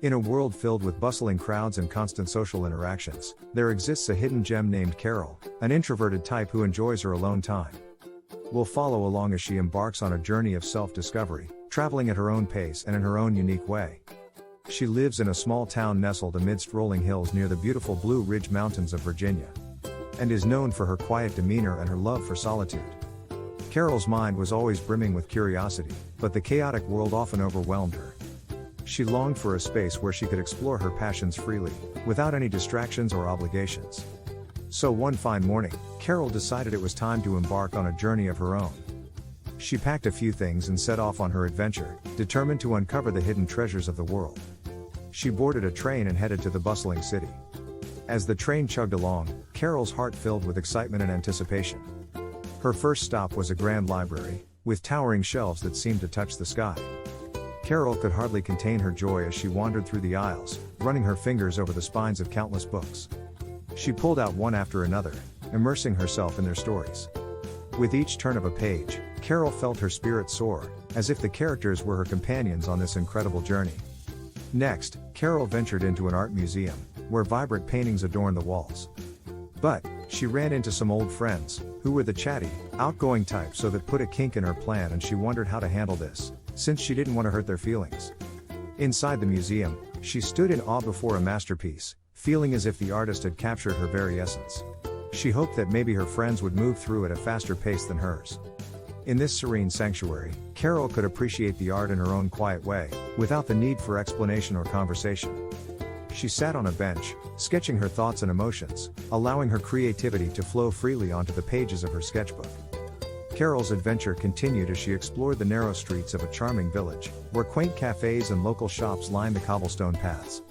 In a world filled with bustling crowds and constant social interactions, there exists a hidden gem named Carole, an introverted type who enjoys her alone time. We'll follow along as she embarks on a journey of self-discovery, traveling at her own pace and in her own unique way. She lives in a small town nestled amidst rolling hills near the beautiful Blue Ridge Mountains of Virginia, and is known for her quiet demeanor and her love for solitude. Carole's mind was always brimming with curiosity, but the chaotic world often overwhelmed her. She longed for a space where she could explore her passions freely, without any distractions or obligations. So one fine morning, Carole decided it was time to embark on a journey of her own. She packed a few things and set off on her adventure, determined to uncover the hidden treasures of the world. She boarded a train and headed to the bustling city. As the train chugged along, Carole's heart filled with excitement and anticipation. Her first stop was a grand library, with towering shelves that seemed to touch the sky. Carole could hardly contain her joy as she wandered through the aisles, running her fingers over the spines of countless books. She pulled out one after another, immersing herself in their stories. With each turn of a page, Carole felt her spirit soar, as if the characters were her companions on this incredible journey. Next, Carole ventured into an art museum, where vibrant paintings adorned the walls. But she ran into some old friends, who were the chatty, outgoing type that put a kink in her plan, and she wondered how to handle this, since she didn't want to hurt their feelings. Inside the museum, she stood in awe before a masterpiece, feeling as if the artist had captured her very essence. She hoped that maybe her friends would move through at a faster pace than hers. In this serene sanctuary, Carole could appreciate the art in her own quiet way, without the need for explanation or conversation. She sat on a bench, sketching her thoughts and emotions, allowing her creativity to flow freely onto the pages of her sketchbook. Carole's adventure continued as she explored the narrow streets of a charming village, where quaint cafes and local shops lined the cobblestone paths.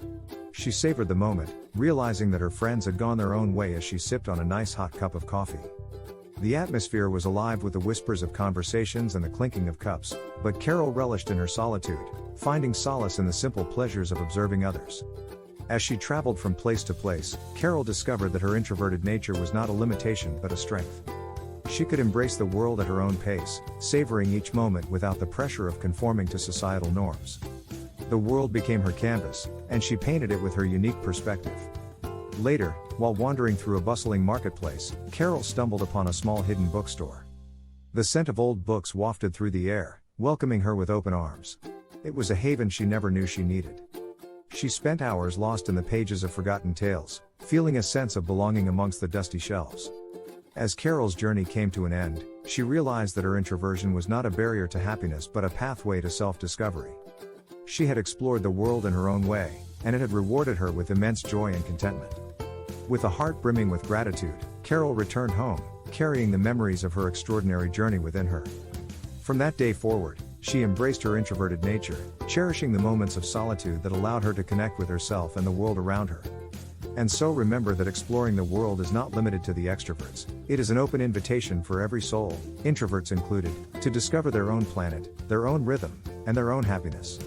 She savored the moment, realizing that her friends had gone their own way as she sipped on a nice hot cup of coffee. The atmosphere was alive with the whispers of conversations and the clinking of cups, but Carole relished in her solitude, finding solace in the simple pleasures of observing others. As she traveled from place to place, Carole discovered that her introverted nature was not a limitation but a strength. She could embrace the world at her own pace, savoring each moment without the pressure of conforming to societal norms. The world became her canvas, and she painted it with her unique perspective. Later, while wandering through a bustling marketplace, Carole stumbled upon a small hidden bookstore. The scent of old books wafted through the air, welcoming her with open arms. It was a haven she never knew she needed. She spent hours lost in the pages of forgotten tales, feeling a sense of belonging amongst the dusty shelves. As Carole's journey came to an end, she realized that her introversion was not a barrier to happiness but a pathway to self-discovery. She had explored the world in her own way, and it had rewarded her with immense joy and contentment. With a heart brimming with gratitude, Carole returned home, carrying the memories of her extraordinary journey within her. From that day forward, she embraced her introverted nature, cherishing the moments of solitude that allowed her to connect with herself and the world around her. And so remember that exploring the world is not limited to the extroverts. It is an open invitation for every soul, introverts included, to discover their own planet, their own rhythm, and their own happiness.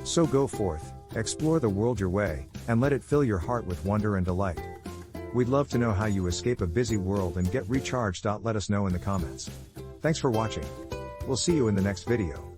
So go forth, explore the world your way, and let it fill your heart with wonder and delight. We'd love to know how you escape a busy world and get recharged. Let us know in the comments. Thanks for watching. We'll see you in the next video.